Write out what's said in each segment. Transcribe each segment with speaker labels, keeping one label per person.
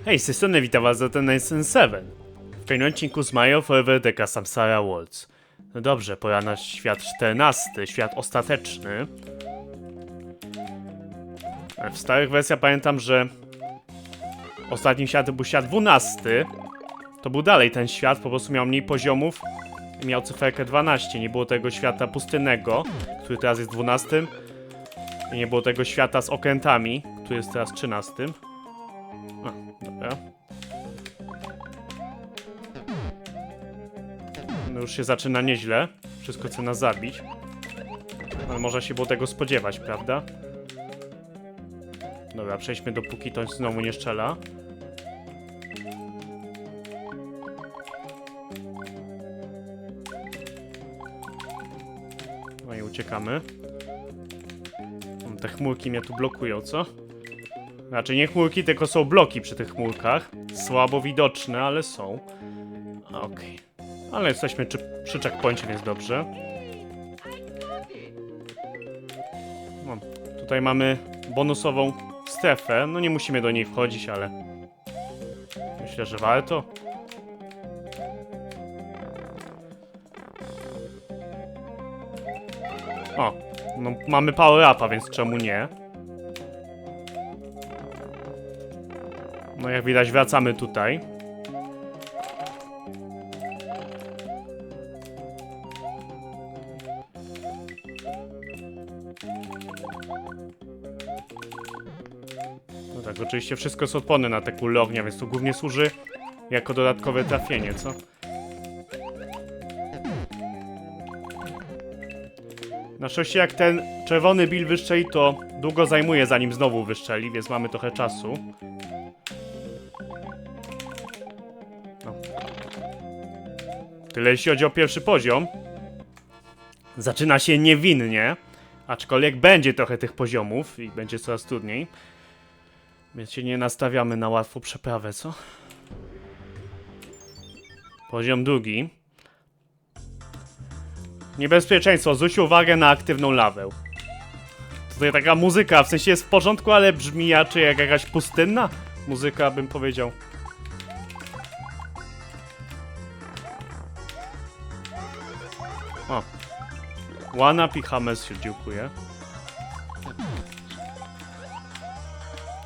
Speaker 1: Hej, z tej strony witam was za ten SN7. W kolejnym odcinku z Mario Forever The Samsara Worlds. No dobrze, pora na świat 14, świat ostateczny. W starych wersjach pamiętam, że ostatnim światem był świat 12. To był dalej ten świat, po prostu miał mniej poziomów i miał cyferkę 12. Nie było tego świata pustynnego, który teraz jest 12. I nie było tego świata z okrętami, który jest teraz 13. Dobra. No już się zaczyna nieźle. Wszystko chce nas zabić. Ale można się było tego spodziewać, prawda? Dobra, przejdźmy dopóki to znowu nie strzela. No i uciekamy. Te chmurki mnie tu blokują, co? Znaczy nie chmurki, tylko są bloki przy tych chmurkach. Słabo widoczne, ale są. Okej. Ale jesteśmy przy checkpoincie, więc dobrze. No, tutaj mamy bonusową strefę. No nie musimy do niej wchodzić, ale myślę, że warto. O, no mamy power upa, więc czemu nie? No jak widać wracamy tutaj. No tak, oczywiście wszystko jest odporne na te kule ognia, więc to głównie służy jako dodatkowe trafienie, co? Na szczęście jak ten czerwony Bill wyszczeli, to długo zajmuje zanim znowu wyszczeli, więc mamy trochę czasu. No. Tyle jeśli chodzi o pierwszy poziom. Zaczyna się niewinnie, aczkolwiek będzie trochę tych poziomów i będzie coraz trudniej. Więc się nie nastawiamy na łatwą przeprawę, co? Poziom drugi. Niebezpieczeństwo. Zwróć uwagę na aktywną lawę. Tutaj taka muzyka, w sensie jest w porządku, ale brzmi raczej jak jakaś pustynna muzyka, bym powiedział. O. One up i Hammers się dziękuję.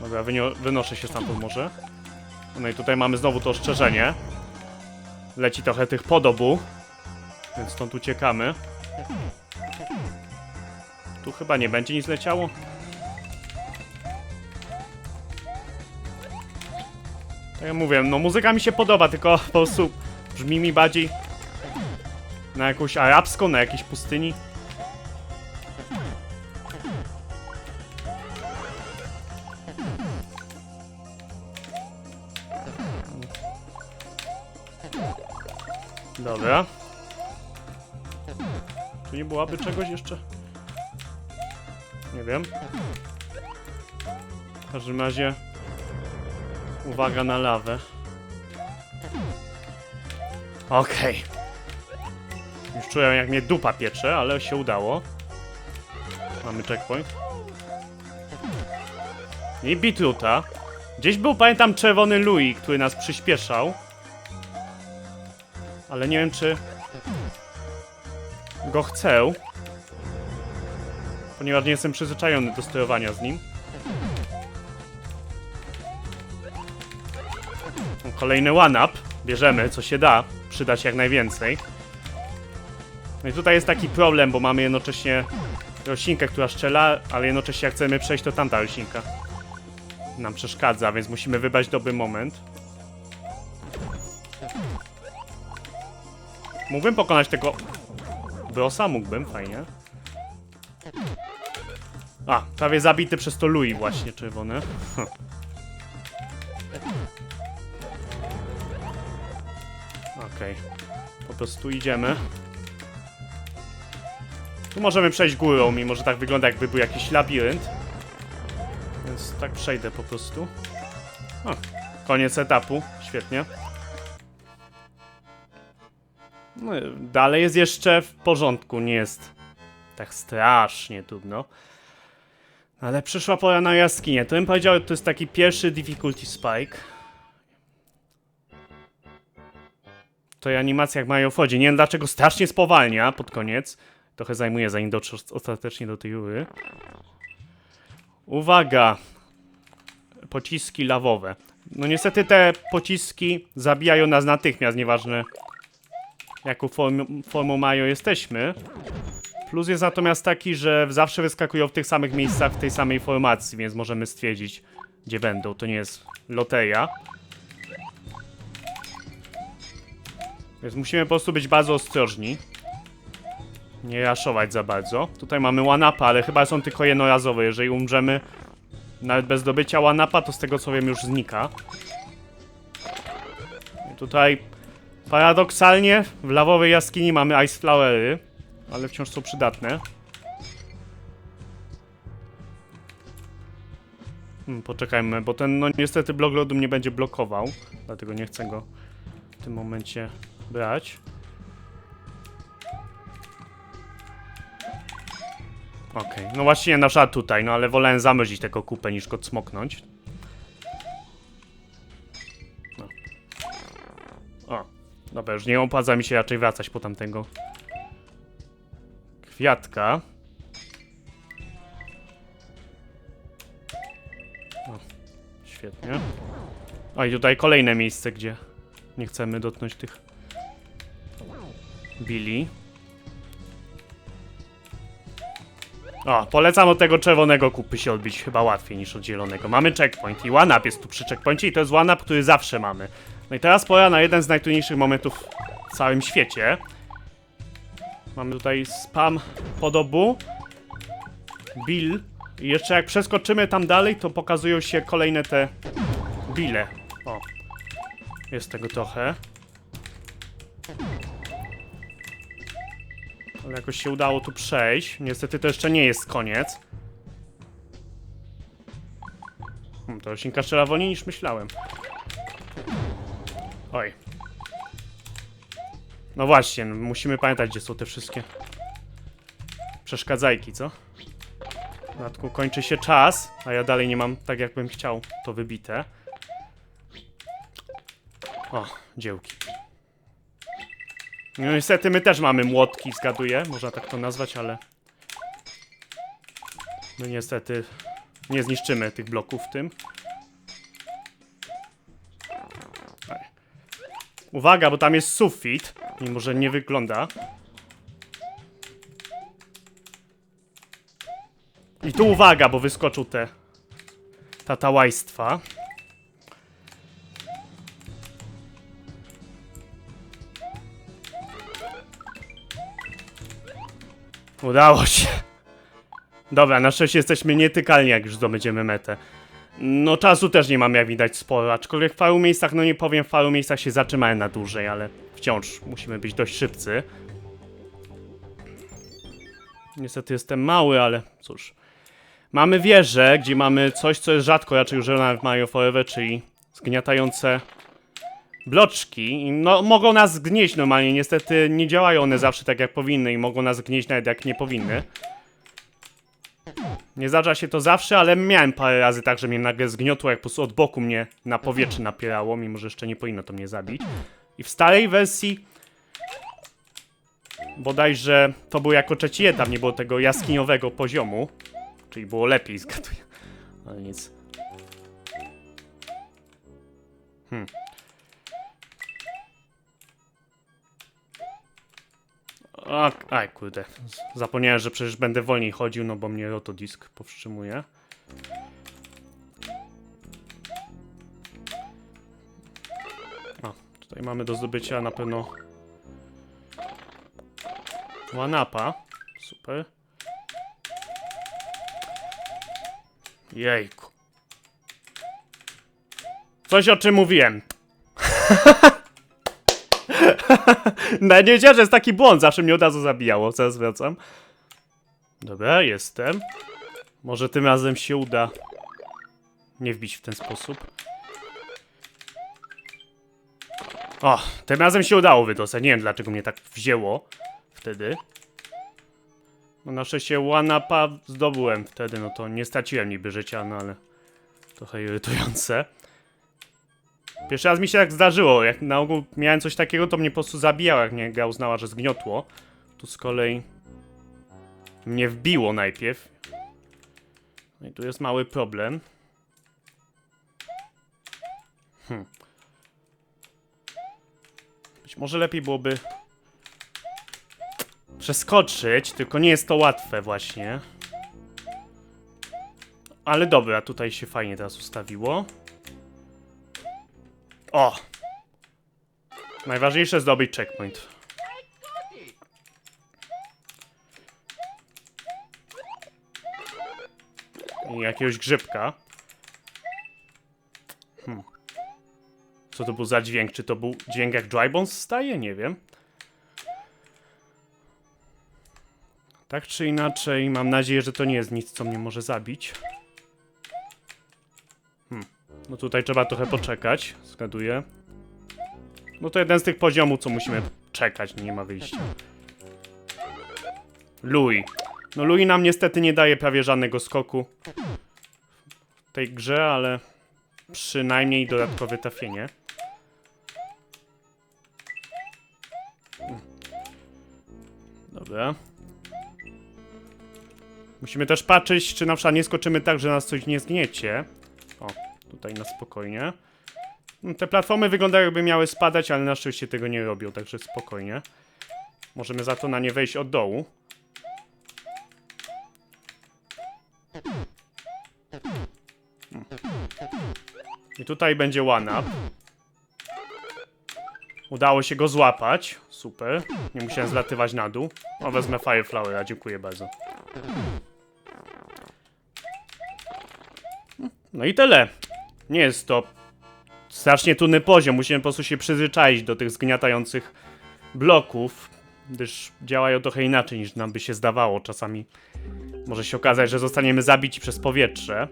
Speaker 1: Dobra, wynoszę się stamtąd może. No i tutaj mamy znowu to ostrzeżenie. Leci trochę tych podobu. Więc stąd uciekamy. Tu chyba nie będzie nic leciało. Tak jak mówię, no muzyka mi się podoba, tylko po prostu brzmi mi bardziej na jakąś arabską, na jakiejś pustyni. Dobra. Tu nie byłaby czegoś jeszcze? Nie wiem. W każdym razie uwaga na lawę. Okej. Już czuję jak mnie dupa piecze, ale się udało. Mamy checkpoint. I Beetruta. Gdzieś był, pamiętam, czerwony Louis, który nas przyspieszał. Ale nie wiem, czy go chcę. Ponieważ nie jestem przyzwyczajony do sterowania z nim. Kolejny one-up. Bierzemy, co się da. Przydać jak najwięcej. No i tutaj jest taki problem, bo mamy jednocześnie roślinkę, która strzela, ale jednocześnie jak chcemy przejść, to tamta roślinka nam przeszkadza, więc musimy wybrać dobry moment. Mógłbym pokonać tego Brosa, mógłbym, fajnie. A, prawie zabity przez to Louis właśnie, czerwone. Okej. Po prostu idziemy. Tu możemy przejść górą, mimo że tak wygląda, jakby był jakiś labirynt. Więc tak przejdę po prostu. O, koniec etapu, świetnie. No, dalej jest jeszcze w porządku, nie jest tak strasznie trudno. Ale przyszła pora na jaskinię. To bym powiedział, to jest taki pierwszy difficulty spike. tutaj animacja jak mają wchodzi. Nie wiem dlaczego strasznie spowalnia pod koniec. Trochę zajmuje zanim dotrze ostatecznie do tej rury. Uwaga! Pociski lawowe. No niestety te pociski zabijają nas natychmiast, nieważne jaką formą mają jesteśmy. Plus jest natomiast taki, że zawsze wyskakują w tych samych miejscach, w tej samej formacji, więc możemy stwierdzić, gdzie będą. To nie jest loteria. Więc musimy po prostu być bardzo ostrożni. Nie raszować za bardzo. Tutaj mamy one-upa, ale chyba są tylko jednorazowe. Jeżeli umrzemy nawet bez zdobycia one-upa, to z tego co wiem już znika. I tutaj paradoksalnie w lawowej jaskini mamy ice flowery, ale wciąż są przydatne. Poczekajmy, bo ten no niestety blok lodu mnie będzie blokował. Dlatego nie chcę go w tym momencie brać. Okej, no właśnie na przykład tutaj, no ale wolałem zamrozić tego kupę niż go cmoknąć. No. O, dobra, już nie opłaca mi się raczej wracać po tamtego kwiatka. O, świetnie. O i tutaj kolejne miejsce, gdzie nie chcemy dotknąć tych Billy. O, polecam od tego czerwonego kupy się odbić chyba łatwiej niż od zielonego. Mamy checkpoint i one-up jest tu przy checkpoincie i to jest one-up, który zawsze mamy. No i teraz pora na jeden z najtrudniejszych momentów w całym świecie. Mamy tutaj spam podobu. Bill. I jeszcze jak przeskoczymy tam dalej, to pokazują się kolejne te bile. O, jest tego trochę. Ale jakoś się udało tu przejść. Niestety to jeszcze nie jest koniec. To roślinka strzela wolniej niż myślałem. Oj. No właśnie, no musimy pamiętać, gdzie są te wszystkie przeszkadzajki, co? W dodatku kończy się czas, a ja dalej nie mam tak, jakbym chciał to wybite. O, dziełki. No niestety my też mamy młotki, zgaduję, można tak to nazwać, ale my niestety nie zniszczymy tych bloków w tym. Uwaga, bo tam jest sufit, mimo że nie wygląda. I tu uwaga, bo wyskoczył te tatałajstwa. Udało się. Dobra, na szczęście jesteśmy nietykalni, jak już zdobędziemy metę. No czasu też nie mam jak widać sporo, aczkolwiek w paru miejscach, no nie powiem, w paru miejscach się zatrzymałem na dłużej, ale wciąż musimy być dość szybcy. Niestety jestem mały, ale cóż. Mamy wieżę, gdzie mamy coś, co jest rzadko raczej używane w Mario Forever, czyli zgniatające bloczki. I no, mogą nas zgnieść normalnie, niestety nie działają one zawsze tak jak powinny i mogą nas zgnieść nawet jak nie powinny. Nie zdarza się to zawsze, ale miałem parę razy tak, że mnie nagle zgniotło, jak po prostu od boku mnie na powietrze napierało, mimo że jeszcze nie powinno to mnie zabić. I w starej wersji bodajże to był jako trzeci etap, nie było tego jaskiniowego poziomu. Czyli było lepiej, zgaduję. Ale nic. Aj, kurde. Zapomniałem, że przecież będę wolniej chodził, no bo mnie rotodisk powstrzymuje. O, tutaj mamy do zdobycia na pewno one-upa. Super. Jejku. Coś o czym mówiłem. No nie wiedziałem, że jest taki błąd, zawsze mnie od razu zabijało, zaraz wracam. Dobra, jestem. Może tym razem się uda nie wbić w ten sposób. O, tym razem się udało wydostać, nie wiem dlaczego mnie tak wzięło wtedy. No na szczęście one-upa zdobyłem wtedy, no to nie straciłem niby życia, no ale trochę irytujące. Pierwszy raz mi się tak zdarzyło. Jak na ogół miałem coś takiego, to mnie po prostu zabijało, jak mnie gra uznała, że zgniotło. Tu z kolei mnie wbiło najpierw. No i tu jest mały problem. Być może lepiej byłoby przeskoczyć, tylko nie jest to łatwe właśnie. Ale dobra, tutaj się fajnie teraz ustawiło. O! Najważniejsze zdobyć checkpoint. I jakiegoś grzybka. Co to był za dźwięk? Czy to był dźwięk jak Dry Bones staje? Nie wiem. Tak czy inaczej, mam nadzieję, że to nie jest nic, co mnie może zabić. No tutaj trzeba trochę poczekać, zgaduję. No to jeden z tych poziomów, co musimy czekać, nie ma wyjścia. Louis. No Louis nam niestety nie daje prawie żadnego skoku w tej grze, ale przynajmniej dodatkowe trafienie. Dobra. Musimy też patrzeć, czy na przykład nie skoczymy tak, że nas coś nie zgniecie. O, tutaj na spokojnie. Te platformy wyglądają, jakby miały spadać, ale na szczęście tego nie robią, także spokojnie. Możemy za to na nie wejść od dołu. I tutaj będzie one-up. Udało się go złapać. Super. Nie musiałem zlatywać na dół. O, wezmę Fireflowera, dziękuję bardzo. No i tyle. Nie jest to strasznie trudny poziom. Musimy po prostu się przyzwyczaić do tych zgniatających bloków, gdyż działają trochę inaczej niż nam by się zdawało. Czasami może się okazać, że zostaniemy zabici przez powietrze.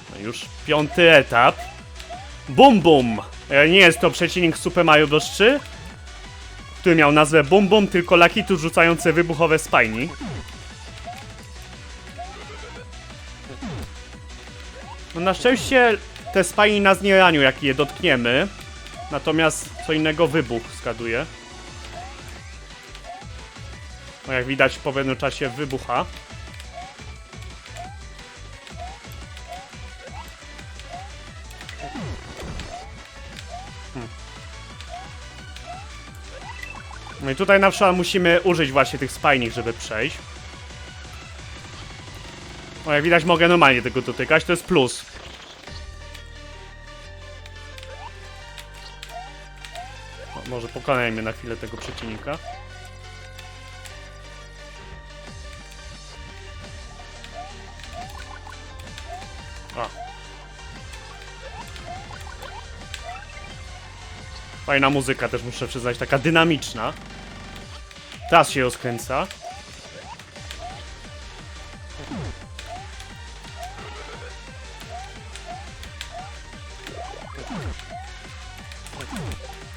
Speaker 1: No już 5. etap. Bum Bum! Nie jest to przeciwnik Super Mario Bros. 3, który miał nazwę Bum Bum, tylko lakitu rzucające wybuchowe spajni. No na szczęście te spajni nas nie ranią, jak je dotkniemy. Natomiast co innego wybuch skaduje. No jak widać po pewnym czasie wybucha. No i tutaj na przykład musimy użyć właśnie tych spajnik, żeby przejść. O, jak widać mogę normalnie tego dotykać, to jest plus. O, może pokonajmy na chwilę tego przeciwnika. O. Fajna muzyka też, muszę przyznać, taka dynamiczna. Teraz się rozkręca.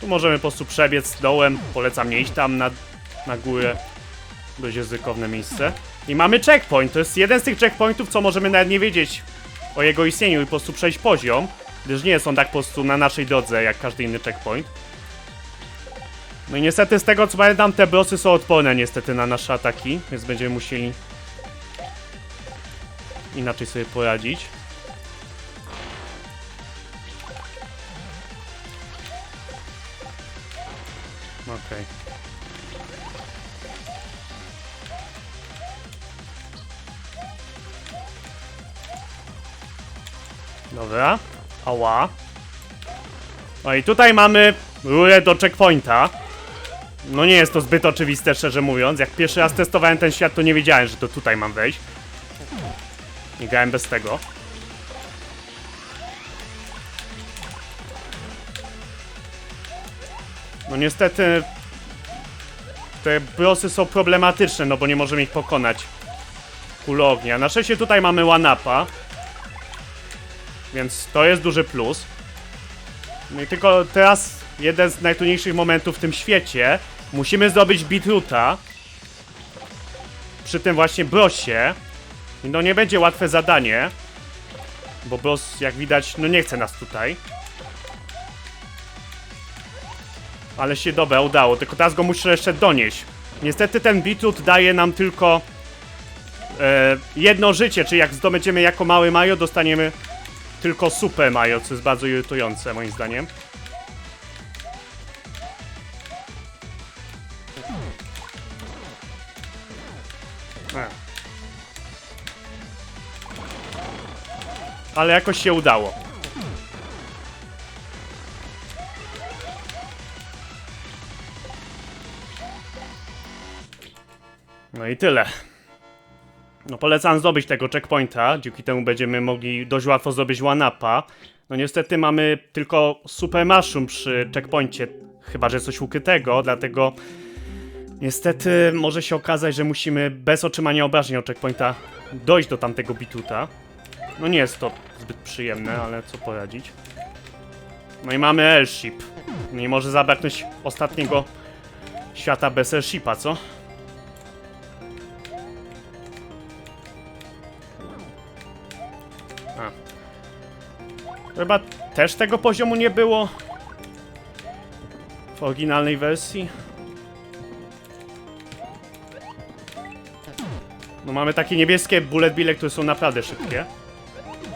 Speaker 1: Tu możemy po prostu przebiec dołem. Polecam nie iść tam na górę. Dość ryzykowne miejsce. I mamy checkpoint. To jest jeden z tych checkpointów, co możemy nawet nie wiedzieć o jego istnieniu i po prostu przejść poziom. Gdyż nie jest on tak po prostu na naszej drodze, jak każdy inny checkpoint. No i niestety z tego co pamiętam, te bossy są odporne niestety na nasze ataki, więc będziemy musieli inaczej sobie poradzić. Okej. Dobra. Ała. No i tutaj mamy rurę do checkpointa. No nie jest to zbyt oczywiste, szczerze mówiąc. Jak pierwszy raz testowałem ten świat, to nie wiedziałem, że to tutaj mam wejść. Nie grałem bez tego. No niestety te bossy są problematyczne, no bo nie możemy ich pokonać kulą ognia. Na szczęście tutaj mamy one-upa, więc to jest duży plus. No i tylko teraz jeden z najtrudniejszych momentów w tym świecie. Musimy zdobyć Beetroota przy tym właśnie brosie. I no nie będzie łatwe zadanie. Bo boss, jak widać, no nie chce nas tutaj. Ale się dobra udało, tylko teraz go muszę jeszcze donieść. Niestety ten Beetroot daje nam tylko jedno życie, czyli jak zdobędziemy jako mały Mario, dostaniemy tylko Super Mario, co jest bardzo irytujące moim zdaniem. Ale jakoś się udało. No i tyle. No polecam zdobyć tego checkpointa, dzięki temu będziemy mogli dość łatwo zdobyć one-upa. No niestety mamy tylko super mushroom przy checkpoincie, chyba że coś ukrytego, dlatego niestety może się okazać, że musimy bez otrzymania obrażeń od checkpointa dojść do tamtego bituta. No nie jest to zbyt przyjemne, ale co poradzić. No i mamy airship. Nie może zabraknąć ostatniego świata bez airshipa, co? Chyba też tego poziomu nie było w oryginalnej wersji. No mamy takie niebieskie bullet bille, które są naprawdę szybkie.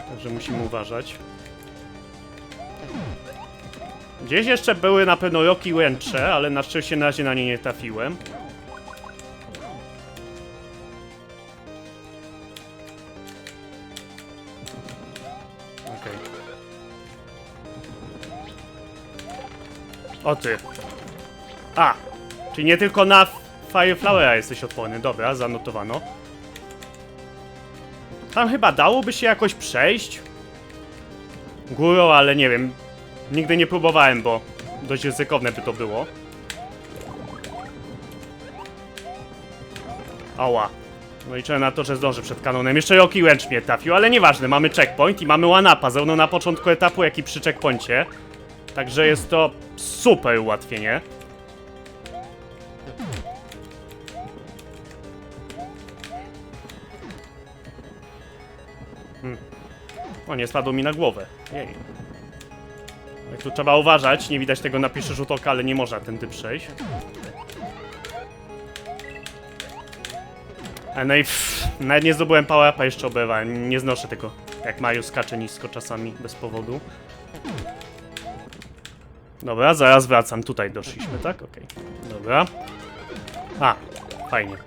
Speaker 1: Także musimy uważać. Gdzieś jeszcze były na pewno Rocky Wrenche, ale na szczęście na razie na nie nie trafiłem. O ty. A! Czyli nie tylko na Fireflowera jesteś odporny. Dobra, zanotowano. Tam chyba dałoby się jakoś przejść górą, ale nie wiem. Nigdy nie próbowałem, bo dość ryzykowne by to było. Ała. No liczę na to, że zdążę przed kanonem. Jeszcze Rocky Wrench mnie trafił, ale nieważne. Mamy checkpoint i mamy one-upa, zarówno na początku etapu, jak i przy checkpoincie. Także jest to super ułatwienie. O, nie spadło mi na głowę. Jej. Jak tu trzeba uważać, nie widać tego na pierwszy rzut oka, ale nie można tędy przejść. No i nawet nie zdobyłem power-upa, jeszcze oberwałem. Nie znoszę tego, jak Mario skacze nisko czasami, bez powodu. Dobra, zaraz wracam. Tutaj doszliśmy, tak? Okej. Dobra. A, fajnie.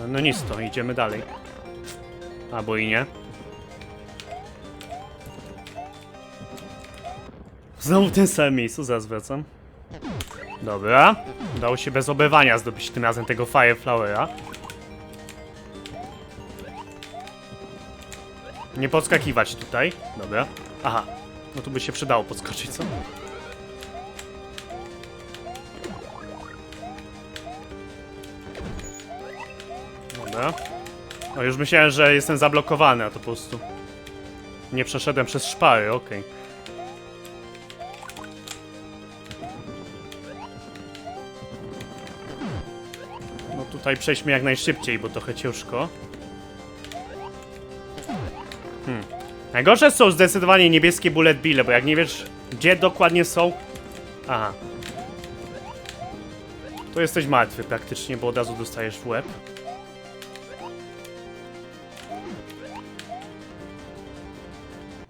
Speaker 1: No nic to, idziemy dalej. Albo i nie. Znowu ten sam miejscu, zaraz wracam. Dobra. Udało się bez oberwania zdobyć tym razem tego Fireflowera. Nie podskakiwać tutaj. Dobra. Aha. No tu by się przydało podskoczyć, co? Dobra. O, już myślałem, że jestem zablokowany, a to po prostu nie przeszedłem przez szpary, okej. No tutaj przejdźmy jak najszybciej, bo trochę ciężko. Najgorsze są zdecydowanie niebieskie bullet bille, bo jak nie wiesz, gdzie dokładnie są... Aha. To jesteś martwy praktycznie, bo od razu dostajesz w łeb.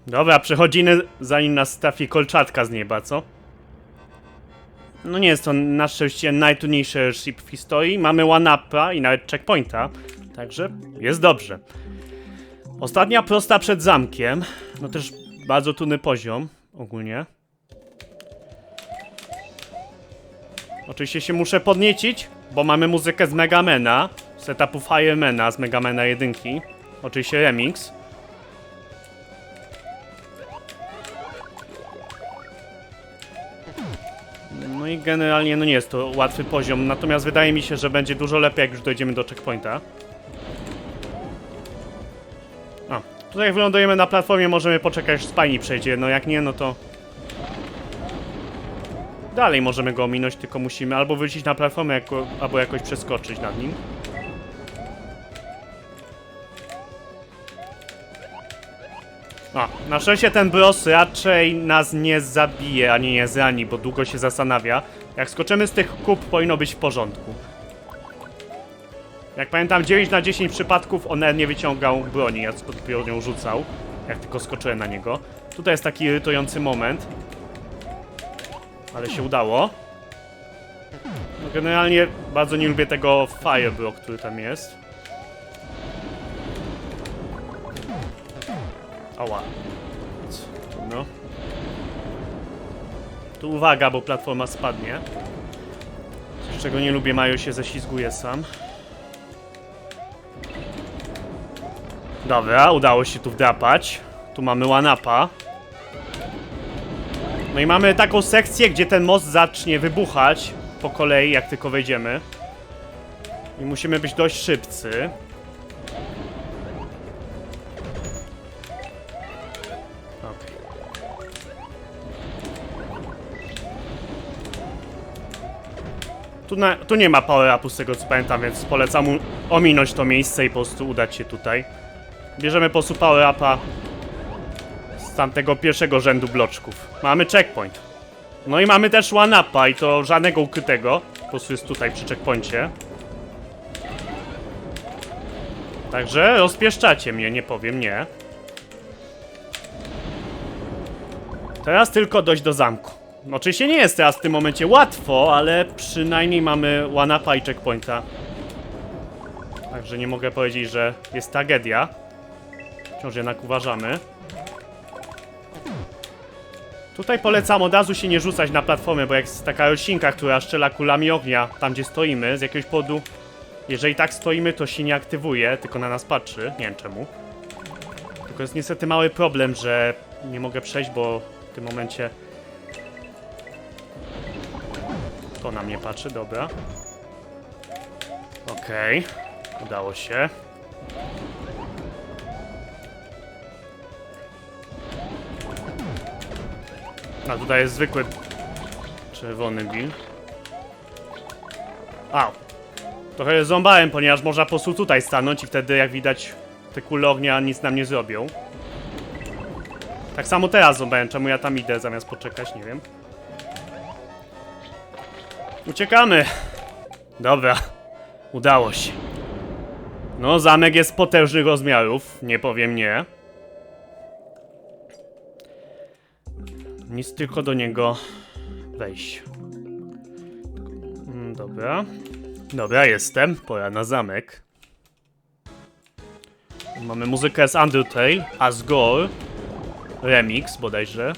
Speaker 1: Dobra, przechodzimy, zanim nas trafi kolczatka z nieba, co? No nie jest to na szczęście najtrudniejszy airship w historii. Mamy one-upa i nawet checkpointa, także jest dobrze. Ostatnia prosta przed zamkiem. No też bardzo trudny poziom, ogólnie. Oczywiście się muszę podniecić, bo mamy muzykę z Megamana, z etapu Firemana, z Megamana 1. Oczywiście remix. No i generalnie no nie jest to łatwy poziom, natomiast wydaje mi się, że będzie dużo lepiej, jak już dojdziemy do checkpointa. O, tutaj jak wylądujemy na platformie, możemy poczekać, aż Spiny przejdzie, no jak nie, no to... Dalej możemy go ominąć, tylko musimy albo wrócić na platformę, albo jakoś przeskoczyć nad nim. O, na szczęście ten boss raczej nas nie zabije, ani nie zrani, bo długo się zastanawia. Jak skoczymy z tych kup, powinno być w porządku. Jak pamiętam, 9 na 10 przypadków on nie wyciągał broni, ja dopiero nią rzucał, jak tylko skoczyłem na niego. Tutaj jest taki irytujący moment. Ale się udało. No generalnie bardzo nie lubię tego Fireblock, który tam jest. Ała. Trudno. Tu uwaga, bo platforma spadnie. Z czego nie lubię, Mario się ześlizguje sam. Dobra, udało się tu wdrapać. Tu mamy one-upa. No i mamy taką sekcję, gdzie ten most zacznie wybuchać po kolei, jak tylko wejdziemy. I musimy być dość szybcy. Okay. Tu nie ma power-upu z tego co pamiętam, więc polecam ominąć to miejsce i po prostu udać się tutaj. Bierzemy po prostu power-upa z tamtego pierwszego rzędu bloczków. Mamy checkpoint. No i mamy też one-upa i to żadnego ukrytego. Po prostu jest tutaj przy checkpoincie. Także rozpieszczacie mnie, nie powiem nie. Teraz tylko dojść do zamku. Oczywiście nie jest teraz w tym momencie łatwo, ale przynajmniej mamy one-upa i checkpointa. Także nie mogę powiedzieć, że jest tragedia. Wciąż jednak uważamy. Tutaj polecam od razu się nie rzucać na platformę, bo jak jest taka roślinka, która strzela kulami ognia tam gdzie stoimy, z jakiegoś powodu, jeżeli tak stoimy, to się nie aktywuje, tylko na nas patrzy, nie wiem czemu. Tylko jest niestety mały problem, że nie mogę przejść, bo w tym momencie to na mnie patrzy, dobra. Okej, udało się. A tutaj jest zwykły czerwony Bill. Au. Trochę ząbałem, ponieważ można po prostu tutaj stanąć i wtedy, jak widać, te kule ognia nic nam nie zrobią. Tak samo teraz ząbałem, czemu ja tam idę zamiast poczekać, nie wiem. Uciekamy! Dobra, udało się. No, zamek jest potężnych rozmiarów, nie powiem nie. Nic, tylko do niego wejść. Dobra. Dobra, jestem. Pora na zamek. Mamy muzykę z Undertale, Asgore, remix bodajże.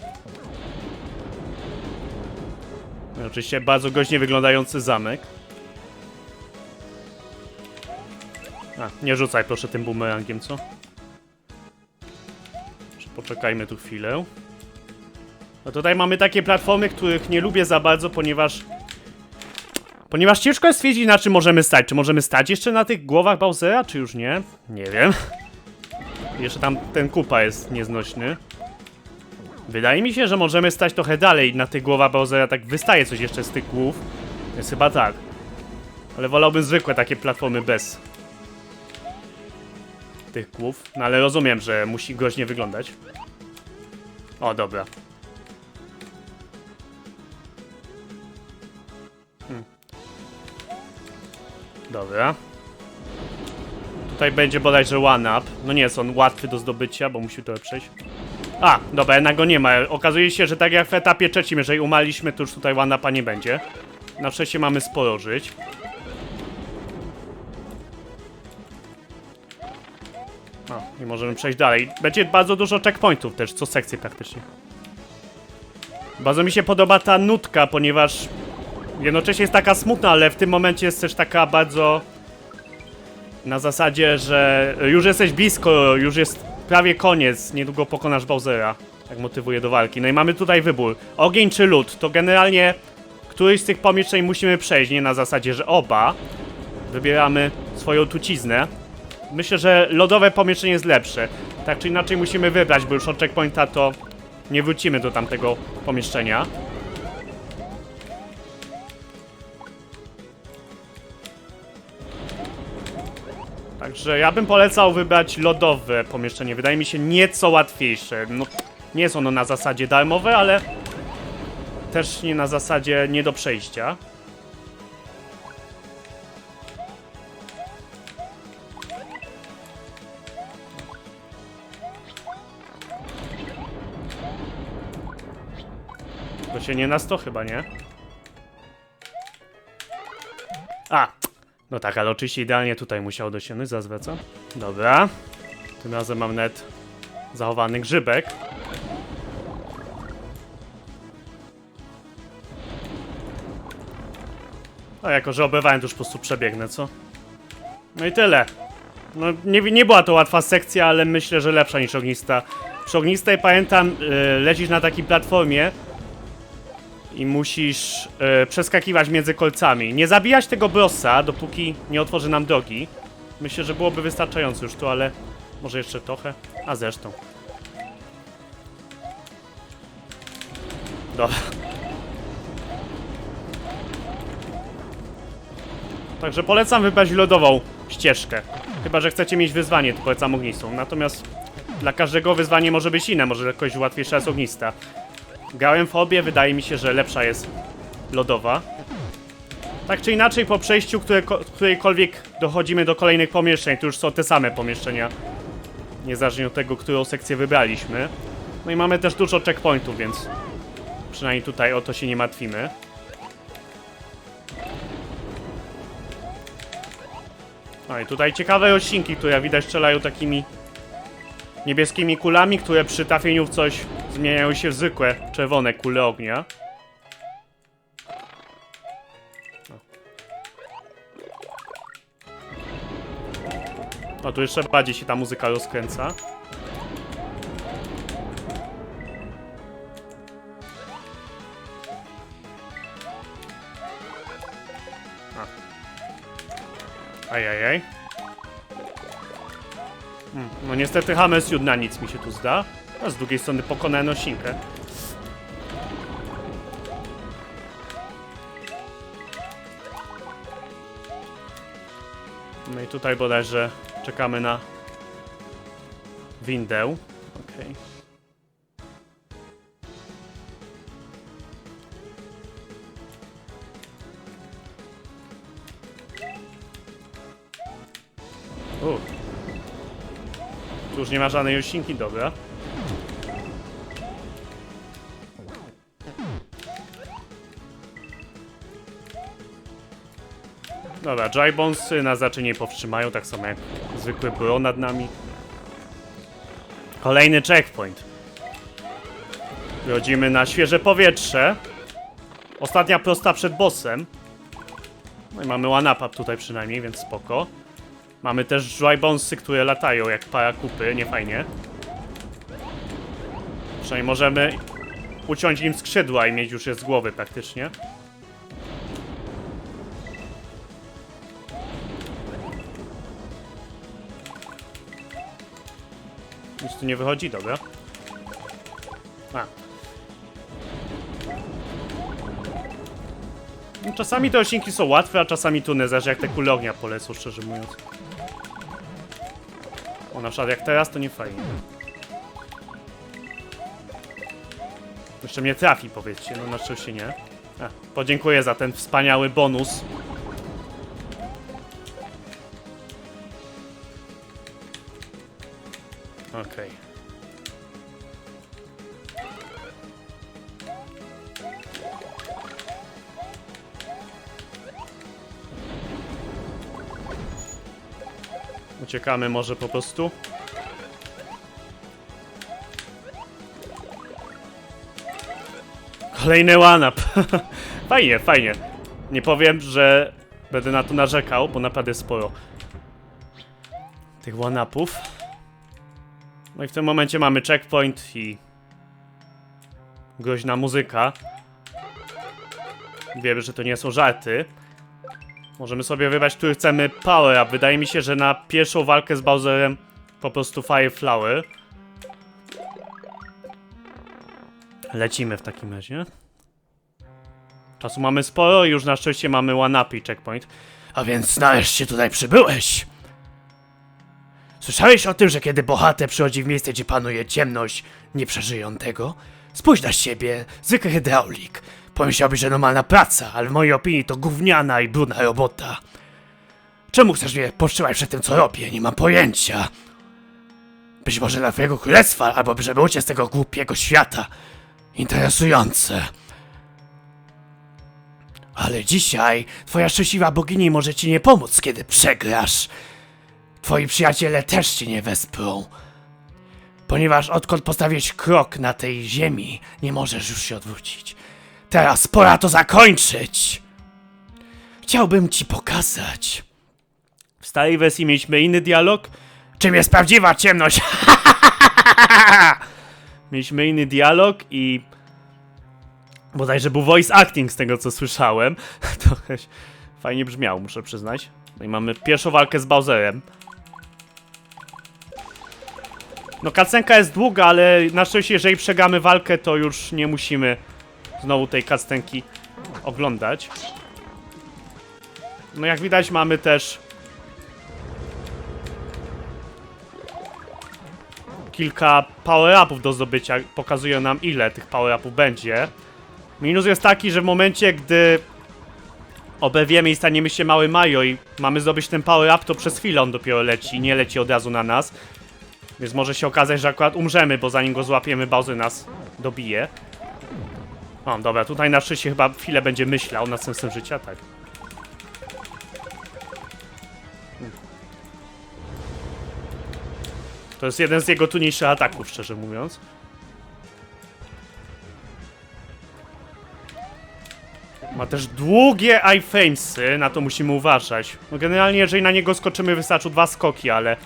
Speaker 1: I oczywiście bardzo groźnie wyglądający zamek. A, nie rzucaj proszę tym bumerangiem, co? Poczekajmy tu chwilę. No tutaj mamy takie platformy, których nie lubię za bardzo, ponieważ ciężko jest stwierdzić, na czym możemy stać. Czy możemy stać jeszcze na tych głowach Bowsera, czy już nie? Nie wiem. Jeszcze tam ten kupa jest nieznośny. Wydaje mi się, że możemy stać trochę dalej na tych głowach Bowsera, tak wystaje coś jeszcze z tych głów. Jest chyba tak. Ale wolałbym zwykłe takie platformy bez tych głów. No ale rozumiem, że musi groźnie wyglądać. O, dobra. Dobra. Tutaj będzie bodajże one-up. No nie jest on łatwy do zdobycia, bo musi trochę przejść. A, dobra, jednak go nie ma. Okazuje się, że tak jak w etapie trzecim, jeżeli umarliśmy, to już tutaj one-upa nie będzie. Na szczęście mamy sporo żyć. O, i możemy przejść dalej. Będzie bardzo dużo checkpointów też, co sekcje praktycznie. Bardzo mi się podoba ta nutka, ponieważ jednocześnie jest taka smutna, ale w tym momencie jest też taka bardzo na zasadzie, że już jesteś blisko, już jest prawie koniec, niedługo pokonasz Bowsera, jak motywuje do walki. No i mamy tutaj wybór, ogień czy lód, to generalnie któryś z tych pomieszczeń musimy przejść, nie na zasadzie, że oba. Wybieramy swoją truciznę. Myślę, że lodowe pomieszczenie jest lepsze. Tak czy inaczej musimy wybrać, bo już od checkpointa to nie wrócimy do tamtego pomieszczenia. Także ja bym polecał wybrać lodowe pomieszczenie. Wydaje mi się nieco łatwiejsze. No, nie jest ono na zasadzie darmowe, ale też nie na zasadzie nie do przejścia. To się nie na 100 chyba, nie? A! No tak, ale oczywiście idealnie tutaj musiał dosięgnąć, zwracam. Dobra. Tym razem mam net zachowany grzybek. A jako, że obywałem, to już po prostu przebiegnę, co? No i tyle. No nie była to łatwa sekcja, ale myślę, że lepsza niż ognista. Przy ognistej pamiętam, lecisz na takiej platformie i musisz przeskakiwać między kolcami. Nie zabijać tego brossa, dopóki nie otworzy nam drogi. Myślę, że byłoby wystarczająco już tu, ale może jeszcze trochę. A zresztą. Dobra. Także polecam wybrać lodową ścieżkę. Chyba że chcecie mieć wyzwanie, to polecam ognistą. Natomiast dla każdego wyzwanie może być inne, może jakoś łatwiejsza jest ognista. Grałem w obie, wydaje mi się, że lepsza jest lodowa. Tak czy inaczej, po przejściu którejkolwiek dochodzimy do kolejnych pomieszczeń, to już są te same pomieszczenia. Niezależnie od tego, którą sekcję wybraliśmy. No i mamy też dużo checkpointów, więc przynajmniej tutaj o to się nie martwimy. No i tutaj ciekawe roślinki, które jak widać strzelają takimi niebieskimi kulami, które przy trafieniu w coś zmieniają się w zwykłe czerwone kule ognia. O, tu jeszcze bardziej się ta muzyka rozkręca. Ajajaj. No niestety Hammersuit na nic mi się tu zda. A z drugiej strony pokonałem roślinkę. No i tutaj bodajże czekamy na windę. Okej. Tu już nie ma żadnej roślinki, dobra. Dobra, Dry Bonesy nas raczej nie powstrzymają, tak samo jak zwykły bro nad nami. Kolejny checkpoint. Wychodzimy na świeże powietrze. Ostatnia prosta przed bossem. No i mamy one-up tutaj przynajmniej, więc spoko. Mamy też Dry Bonesy, które latają jak parakupy, nie fajnie. Przynajmniej możemy uciąć im skrzydła i mieć już je z głowy praktycznie. Nic tu nie wychodzi, dobra. A. No, czasami te odcinki są łatwe, a czasami trudne, zależy jak te kule ognia polecą, szczerze mówiąc. O, na przykład jak teraz, to nie fajnie. Jeszcze mnie trafi, powiedzcie, no na szczęście nie. A, podziękuję za ten wspaniały bonus. Okej. Uciekamy może po prostu. Kolejny one-up. Fajnie, fajnie. Nie powiem, że będę na to narzekał, bo naprawdę sporo tych one-upów. No i w tym momencie mamy checkpoint i groźna muzyka. Wiemy, że to nie są żarty. Możemy sobie wybrać, który chcemy power up. Wydaje mi się, że na pierwszą walkę z Bowserem po prostu Fire Flower. Lecimy w takim razie. Czasu mamy sporo i już na szczęście mamy one-up i checkpoint. A więc nareszcie tutaj przybyłeś!
Speaker 2: Słyszałeś o tym, że kiedy bohater przychodzi w miejsce, gdzie panuje ciemność, nie przeżyją tego? Spójrz na siebie, zwykły hydraulik. Pomyślałbyś, że normalna praca, ale w mojej opinii to gówniana i brudna robota. Czemu chcesz mnie powstrzymać przed tym, co robię? Nie mam pojęcia. Być może dla twojego królestwa, albo żeby uciec z tego głupiego świata. Interesujące. Ale dzisiaj twoja szczęśliwa bogini może ci nie pomóc, kiedy przegrasz. Twoi przyjaciele też cię nie wesprą. Ponieważ odkąd postawiłeś krok na tej ziemi, nie możesz już się odwrócić. Teraz pora to zakończyć! Chciałbym ci pokazać.
Speaker 1: W starej wersji mieliśmy inny dialog.
Speaker 2: Czym jest prawdziwa ciemność?
Speaker 1: Mieliśmy inny dialog i... bodajże był voice acting z tego, co słyszałem. Trochę fajnie brzmiał, muszę przyznać. No i mamy pierwszą walkę z Bowserem. No, cutscenka jest długa, ale na szczęście, jeżeli przegramy walkę, to już nie musimy znowu tej cutscenki oglądać. No, jak widać, mamy też kilka power-upów do zdobycia. Pokazują nam, ile tych power-upów będzie. Minus jest taki, że w momencie, gdy oberwiemy i staniemy się mały Mario i mamy zdobyć ten power-up, to przez chwilę on dopiero leci, nie leci od razu na nas. Więc może się okazać, że akurat umrzemy, bo zanim go złapiemy, Bowser nas dobije. O, dobra, tutaj na szczęście chyba chwilę będzie myślał nad sensem życia, tak. To jest jeden z jego trudniejszych ataków, szczerze mówiąc. Ma też długie iframesy, na to musimy uważać. No generalnie, jeżeli na niego skoczymy, wystarczą 2 skoki, ale...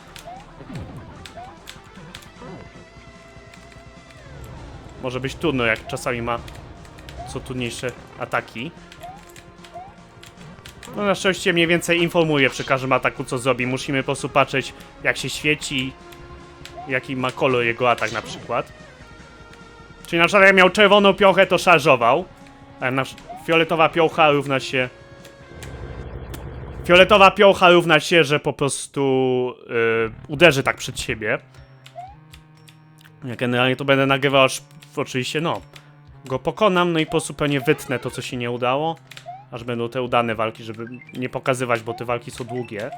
Speaker 1: może być trudno, jak czasami ma co trudniejsze ataki. No na szczęście mniej więcej informuje przy każdym ataku, co zrobi. Musimy po prostu patrzeć, jak się świeci, jaki ma kolor jego atak na przykład. Czyli na przykład jak miał czerwoną piochę, to szarżował. A fioletowa piocha równa się... fioletowa piocha równa się, że po prostu uderzy tak przed siebie. Ja generalnie to będę nagrywał, aż oczywiście, no, go pokonam, no i po prostu pewnie wytnę to, co się nie udało. Aż będą te udane walki, żeby nie pokazywać, bo te walki są długie.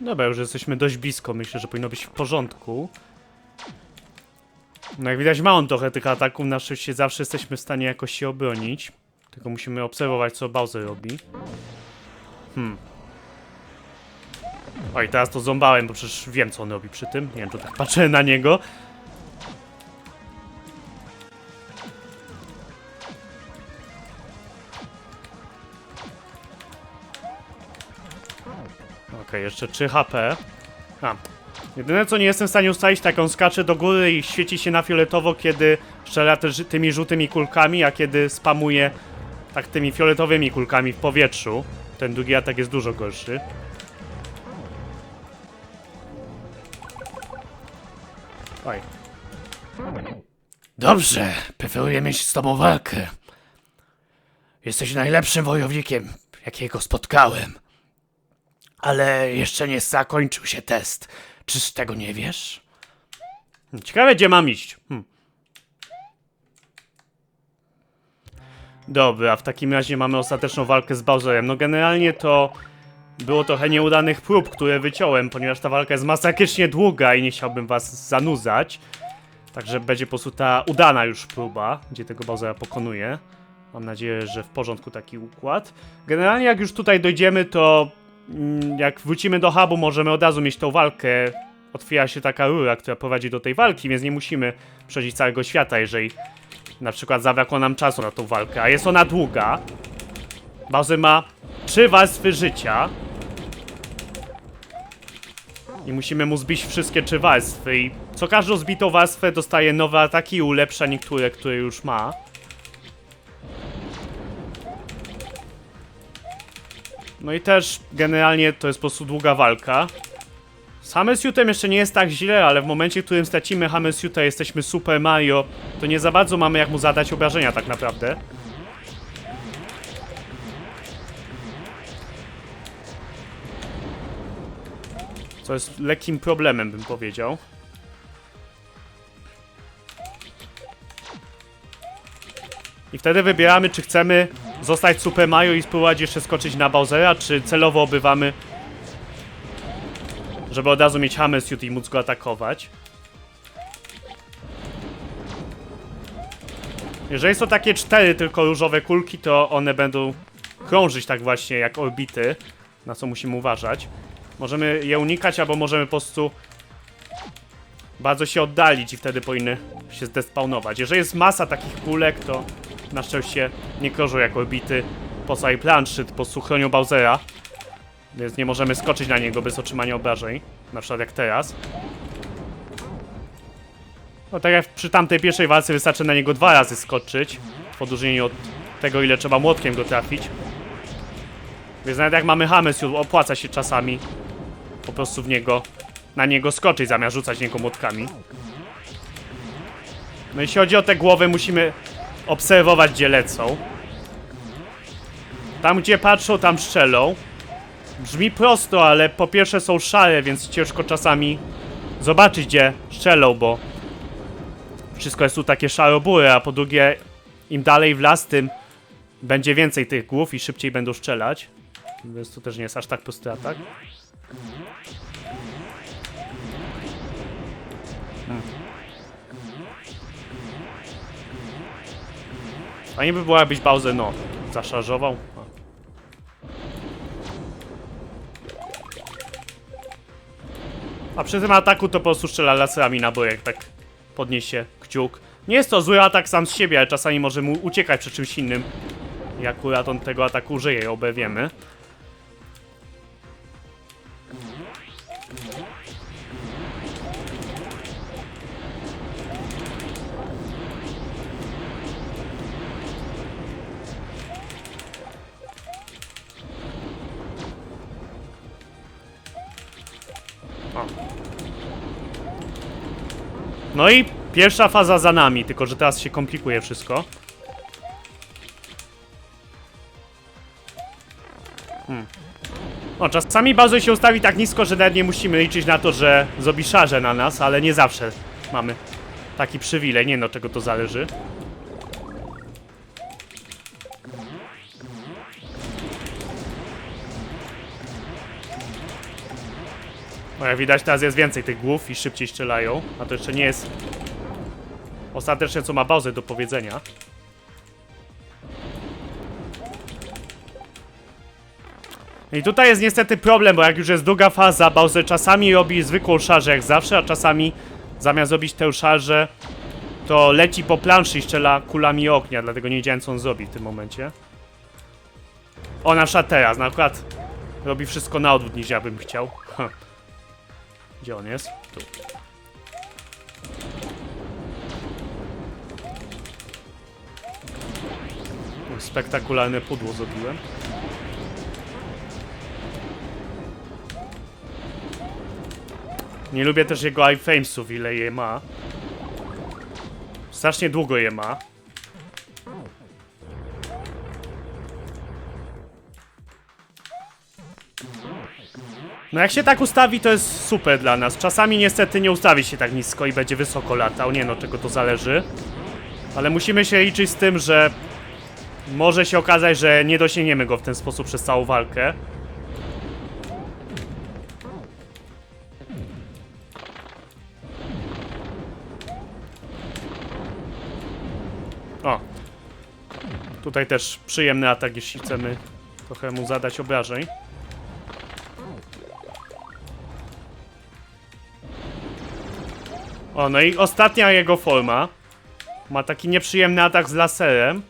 Speaker 1: Dobra, już jesteśmy dość blisko, myślę, że powinno być w porządku. No jak widać ma on trochę tych ataków, na szczęście zawsze jesteśmy w stanie jakoś się obronić. Tylko musimy obserwować, co Bowser robi. Oj, teraz to ząbałem, bo przecież wiem, co on robi przy tym. Nie wiem, czy tak patrzę na niego. Okej, jeszcze 3 HP. Jedyne co nie jestem w stanie ustalić, tak on skacze do góry i świeci się na fioletowo, kiedy strzela też tymi żółtymi kulkami, a kiedy spamuje tak tymi fioletowymi kulkami w powietrzu. Ten drugi atak jest dużo gorszy. Oj.
Speaker 2: Dobrze, preferuję mieć z tobą walkę. Jesteś najlepszym wojownikiem, jakiego spotkałem. Ale jeszcze nie zakończył się test. Czyż tego nie wiesz?
Speaker 1: Ciekawe, gdzie mam iść. Dobra, w takim razie mamy ostateczną walkę z Bowserem. No generalnie to było trochę nieudanych prób, które wyciąłem, ponieważ ta walka jest masakrycznie długa i nie chciałbym was zanudzać. Także będzie po prostu ta udana już próba, gdzie tego Bowsera pokonuję. Mam nadzieję, że w porządku taki układ. Generalnie jak już tutaj dojdziemy, to jak wrócimy do hubu, możemy od razu mieć tą walkę. Otwiera się taka rura, która prowadzi do tej walki, więc nie musimy przechodzić całego świata, jeżeli na przykład zabrakło nam czasu na tą walkę. A jest ona długa. Bowser ma 3 warstwy życia. I musimy mu zbić wszystkie 3 warstwy. I co każdą zbitą warstwę dostaje nowe ataki i ulepsza niektóre, które już ma. No i też generalnie to jest po prostu długa walka. Z Hammersuitem jeszcze nie jest tak źle, ale w momencie, w którym stracimy Hammersuita, jesteśmy Super Mario, to nie za bardzo mamy jak mu zadać obrażenia tak naprawdę. Co jest lekkim problemem, bym powiedział. I wtedy wybieramy, czy chcemy zostać Super Mario i spróbować jeszcze skoczyć na Bowsera, czy celowo obywamy, żeby od razu mieć Hammersuit i móc go atakować. Jeżeli są takie 4 tylko różowe kulki, to one będą krążyć tak właśnie jak orbity, na co musimy uważać. Możemy je unikać, albo możemy po prostu bardzo się oddalić i wtedy powinny się zdespawnować. Jeżeli jest masa takich kulek, to na szczęście nie krążą jak orbity po całej planszy, po prostu chronią Bowsera. Więc nie możemy skoczyć na niego bez otrzymania obrażeń. Na przykład jak teraz. No tak jak przy tamtej pierwszej walce wystarczy na niego 2 razy skoczyć. W odróżnieniu od tego, ile trzeba młotkiem go trafić. Więc nawet jak mamy Hammersuit, opłaca się czasami po prostu na niego skoczyć, zamiast rzucać niego młotkami. No jeśli chodzi o te głowy, musimy obserwować, gdzie lecą. Tam, gdzie patrzą, tam strzelą. Brzmi prosto, ale po pierwsze są szare, więc ciężko czasami zobaczyć, gdzie strzelą, bo wszystko jest tu takie szarobury, a po drugie, im dalej w las, tym będzie więcej tych głów i szybciej będą strzelać. Więc to też nie jest aż tak prosty atak. Fajnie by było, jakbyś Bowser, no, zaszarżował. A przy tym ataku to po prostu strzela laserami na bojek, tak podniesie kciuk. Nie jest to zły atak sam z siebie, ale czasami może mu uciekać przed czymś innym. I akurat on tego ataku użyje, obie wiemy. No i pierwsza faza za nami, tylko że teraz się komplikuje wszystko. O, czasami Bowser się ustawi tak nisko, że nawet nie musimy liczyć na to, że zrobi szarże na nas, ale nie zawsze mamy taki przywilej, nie wiem, od czego to zależy. No jak widać, teraz jest więcej tych głów i szybciej strzelają. A to jeszcze nie jest ostatecznie, co ma Bowser do powiedzenia. I tutaj jest niestety problem, bo jak już jest druga faza, Bowser czasami robi zwykłą szarżę jak zawsze, a czasami zamiast robić tę szarżę, to leci po planszy i strzela kulami ognia, dlatego nie wiedziałem, co on zrobi w tym momencie. O, na przykład teraz, na przykład robi wszystko na odwrót niż ja bym chciał. Gdzie on jest? Tu. Spektakularne pudło zrobiłem. Nie lubię też jego ifamesów, ile je ma. Strasznie długo je ma. No jak się tak ustawi, to jest super dla nas. Czasami niestety nie ustawi się tak nisko i będzie wysoko latał. Nie no, czego to zależy. Ale musimy się liczyć z tym, że może się okazać, że nie dosięgniemy go w ten sposób przez całą walkę. O! Tutaj też przyjemny atak, jeśli chcemy trochę mu zadać obrażeń. O, no i ostatnia jego forma. Ma taki nieprzyjemny atak z laserem.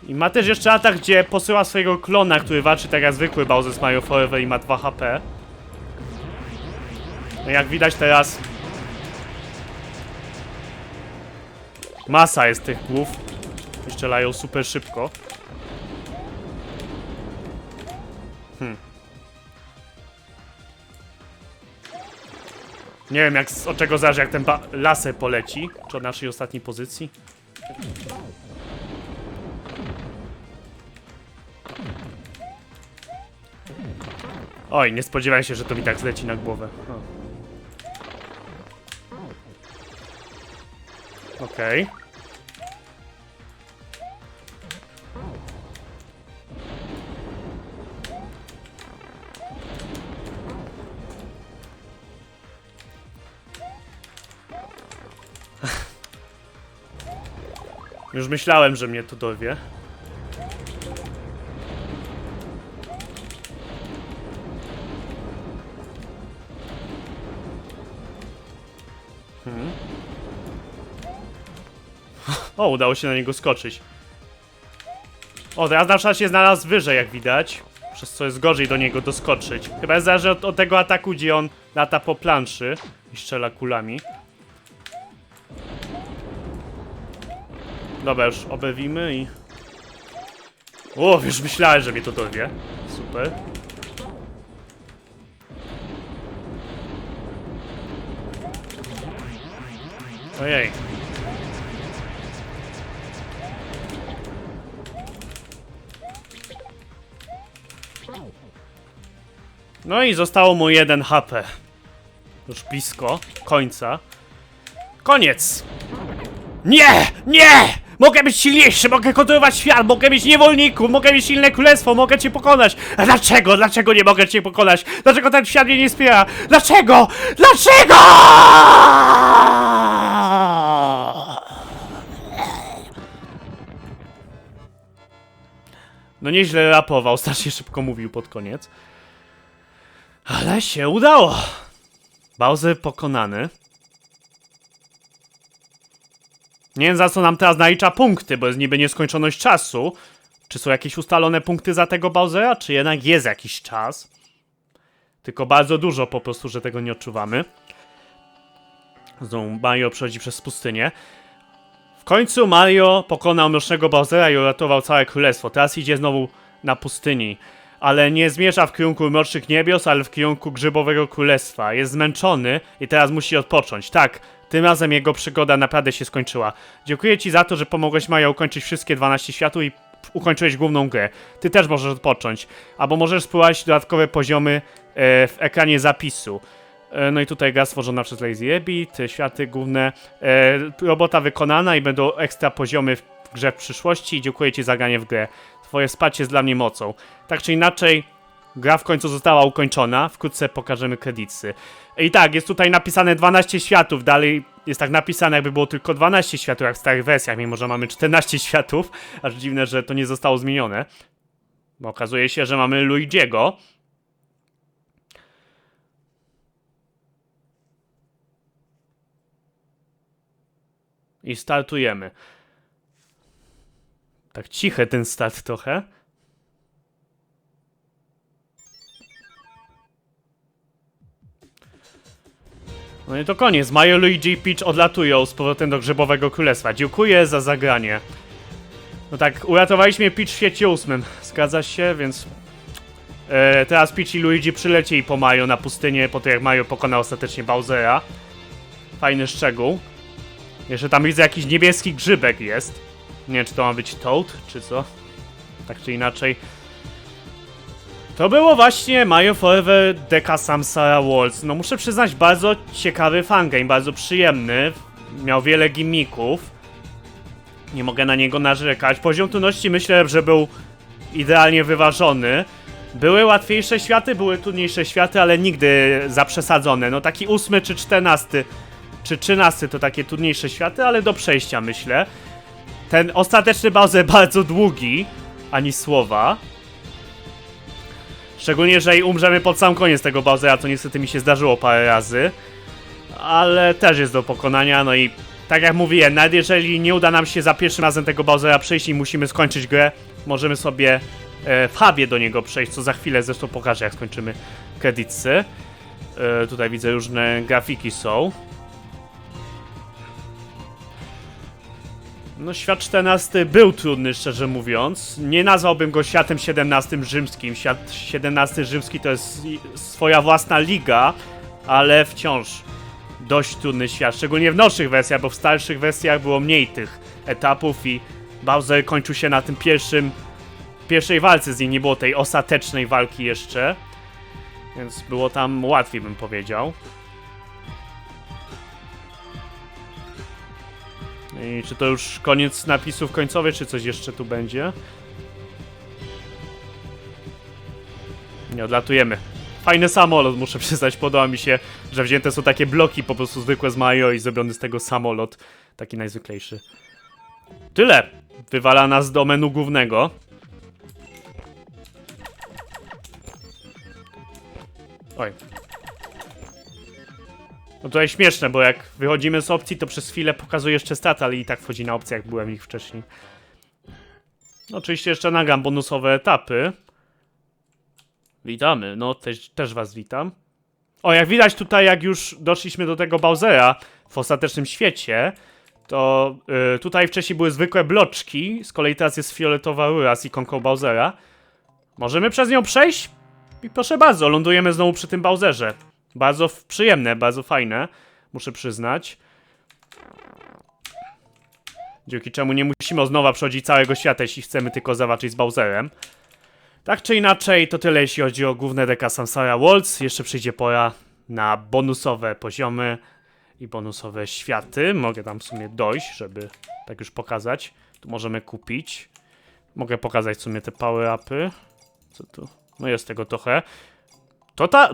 Speaker 1: I ma też jeszcze atak, gdzie posyła swojego klona, który walczy tak jak zwykły Bowser z Mario Forever i ma 2 HP. No jak widać teraz... Masa jest tych głów. I strzelają super szybko. Nie wiem od czego zależy, jak ten laser poleci. Czy od naszej ostatniej pozycji. Oj, nie spodziewałem się, że to mi tak zleci na głowę. Okej. Już myślałem, że mnie to dorwie. O, udało się na niego skoczyć. O, teraz na przykład się znalazł wyżej, jak widać. Przez co jest gorzej do niego doskoczyć. Chyba zależy od tego ataku, gdzie on lata po planszy i strzela kulami. Dobra, już obewimy i... O, już myślałem, że mnie to dorwie. Super. Ojej. No i zostało mu 1 HP. Już blisko końca. Koniec! Nie! Nie! Mogę być silniejszy, mogę kontrolować świat, mogę mieć niewolników, mogę mieć silne królestwo, mogę cię pokonać! A dlaczego? Dlaczego nie mogę cię pokonać? Dlaczego ten świat mnie nie wspiera? Dlaczego? Dlaczego? No nieźle rapował, strasznie szybko mówił pod koniec. Ale się udało! Bowser pokonany. Nie wiem, za co nam teraz nalicza punkty, bo jest niby nieskończoność czasu. Czy są jakieś ustalone punkty za tego Bowsera, czy jednak jest jakiś czas? Tylko bardzo dużo po prostu, że tego nie odczuwamy. Znowu Mario przechodzi przez pustynię. W końcu Mario pokonał mrocznego Bowsera i uratował całe królestwo. Teraz idzie znowu na pustyni. Ale nie zmierza w kierunku mrocznych niebios, ale w kierunku grzybowego królestwa. Jest zmęczony i teraz musi odpocząć. Tak, tym razem jego przygoda naprawdę się skończyła. Dziękuję ci za to, że pomogłeś Maja ukończyć wszystkie 12 światów i ukończyłeś główną grę. Ty też możesz odpocząć. Albo możesz spróbować dodatkowe poziomy w ekranie zapisu. No i tutaj gra stworzona przez Lazy Rabbit, światy główne, robota wykonana i będą ekstra poziomy w grze w przyszłości. Dziękuję ci za granie w grę. Twoje wsparcie jest dla mnie mocą. Tak czy inaczej, Gra w końcu została ukończona. Wkrótce pokażemy kredyty. I tak, jest tutaj napisane 12 światów. Dalej jest tak napisane, jakby było tylko 12 światów, jak w starych wersjach, mimo że mamy 14 światów. Aż dziwne, że to nie zostało zmienione. Bo okazuje się, że mamy Luigiego. I startujemy. Tak cichy ten start trochę. No i to koniec. Mario, Luigi i Peach odlatują z powrotem do Grzybowego Królestwa. Dziękuję za zagranie. No tak, uratowaliśmy Peach w świecie 8. Zgadza się, więc... teraz Peach i Luigi przylecieli po Mario na pustynię, po tym jak Mario pokonał ostatecznie Bowsera. Fajny szczegół. Jeszcze tam widzę jakiś niebieski grzybek jest. Nie wiem, czy to ma być Toad, czy co. Tak czy inaczej. To było właśnie Mario Forever Deca Samsara Worlds. No muszę przyznać, bardzo ciekawy fangame, bardzo przyjemny. Miał wiele gimmików. Nie mogę na niego narzekać. Poziom trudności myślę, że był idealnie wyważony. Były łatwiejsze światy, były trudniejsze światy, ale nigdy za przesadzone. No taki 8 czy 14 czy 13 to takie trudniejsze światy, ale do przejścia myślę. Ten ostateczny Bowser bardzo długi, ani słowa. Szczególnie, jeżeli umrzemy pod sam koniec tego Bowsera, co niestety mi się zdarzyło parę razy. Ale też jest do pokonania, no i tak jak mówiłem, nawet jeżeli nie uda nam się za pierwszym razem tego Bowsera przejść i musimy skończyć grę, możemy sobie w hubie do niego przejść, co za chwilę zresztą pokażę, jak skończymy kredyty. Tutaj widzę różne grafiki są. No świat 14 był trudny, szczerze mówiąc. Nie nazwałbym go światem 17 rzymskim. Świat 17 rzymski to jest swoja własna liga, ale wciąż dość trudny świat. Szczególnie w nowszych wersjach, bo w starszych wersjach było mniej tych etapów i Bowser kończył się na tym pierwszej walce z nim. Nie było tej ostatecznej walki jeszcze. Więc było tam łatwiej, bym powiedział. I czy to już koniec napisów końcowych, czy coś jeszcze tu będzie? Nie, odlatujemy. Fajny samolot, muszę przyznać, podoba mi się, że wzięte są takie bloki po prostu zwykłe z Mario i zrobiony z tego samolot. Taki najzwyklejszy. Tyle! Wywala nas do menu głównego. Oj. No tutaj śmieszne, bo jak wychodzimy z opcji, to przez chwilę pokazuje jeszcze stat, ale i tak wchodzi na opcję, jak byłem ich wcześniej. Oczywiście jeszcze nagram bonusowe etapy. Witamy, no też was witam. O, jak widać tutaj, jak już doszliśmy do tego Bowsera w ostatecznym świecie, to tutaj wcześniej były zwykłe bloczki, z kolei teraz jest fioletowa rura z ikonką Bowsera. Możemy przez nią przejść? I proszę bardzo, lądujemy znowu przy tym Bowserze. Bardzo przyjemne, bardzo fajne, muszę przyznać. Dzięki czemu nie musimy od nowa przechodzić całego świata, jeśli chcemy tylko zawalczyć z Bowserem. Tak czy inaczej, to tyle jeśli chodzi o główne Deca Samsara Worlds. Jeszcze przyjdzie pora na bonusowe poziomy i bonusowe światy. Mogę tam w sumie dojść, żeby tak już pokazać. Tu możemy kupić. Mogę pokazać w sumie te power-upy. Co tu? No jest tego trochę.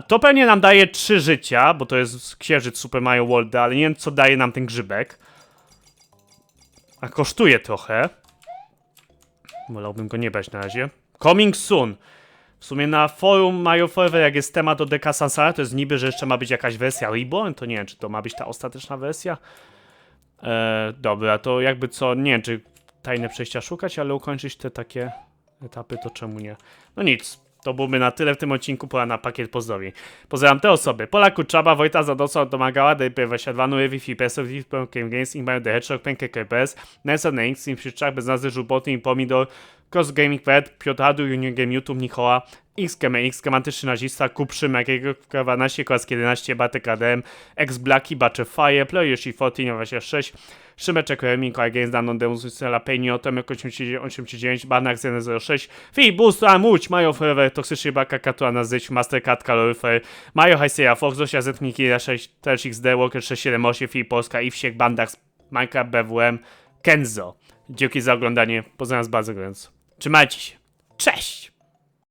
Speaker 1: To pewnie nam daje 3 życia, bo to jest księżyc Super Mario World, ale nie wiem, co daje nam ten grzybek. A kosztuje trochę. Wolałbym go nie brać na razie. Coming soon. W sumie na forum Mario Forever, jak jest temat do Deca Samsara, to jest niby, że jeszcze ma być jakaś wersja Reborn. To nie wiem, czy to ma być ta ostateczna wersja. Dobra, to jakby co, nie wiem, czy tajne przejścia szukać, ale ukończyć te takie etapy, to czemu nie? No nic. To byłoby na tyle w tym odcinku, pora na pakiet pozdrowień. Pozdrawiam te osoby: Pola Kuczaba, Wojta Zadosa, Domagała, DP22, Nury, Wi-Fi, PSO, Game Games, Inbound, The Hedgehog, Pancake PS, Nelson Nix, Team Przyczak, Bez Nazwy, Żuboty, Pomidor, Cross Gaming Pet, Piotr Hadu, Union Game, YouTube, Nikoła, X, Kemantyczny Nazista, Kuprzy, Makiego, K12, Kłask 11, Batek ADM, X Blacki, Batcher Fire, Playershi 14, 26, Szymeczek, Mikołaj Games, Danon, Demus, Cela, Penio, Tomek 89, Banak 106, Filip, Boost, Łódź, Mario Forever, Toksyczny Baka, Katua na Zyć, Mastercard, Caloryfer, Mario Heiseya, Fox, Zosia, Zetniki, 6, Też XD, Walker 678, Filip Polska, Iwsiek, Bandax, Minecraft, BWM, Kenzo. Dzięki za oglądanie, pozdrawiam bardzo gorąco. Trzymajcie się. Cześć!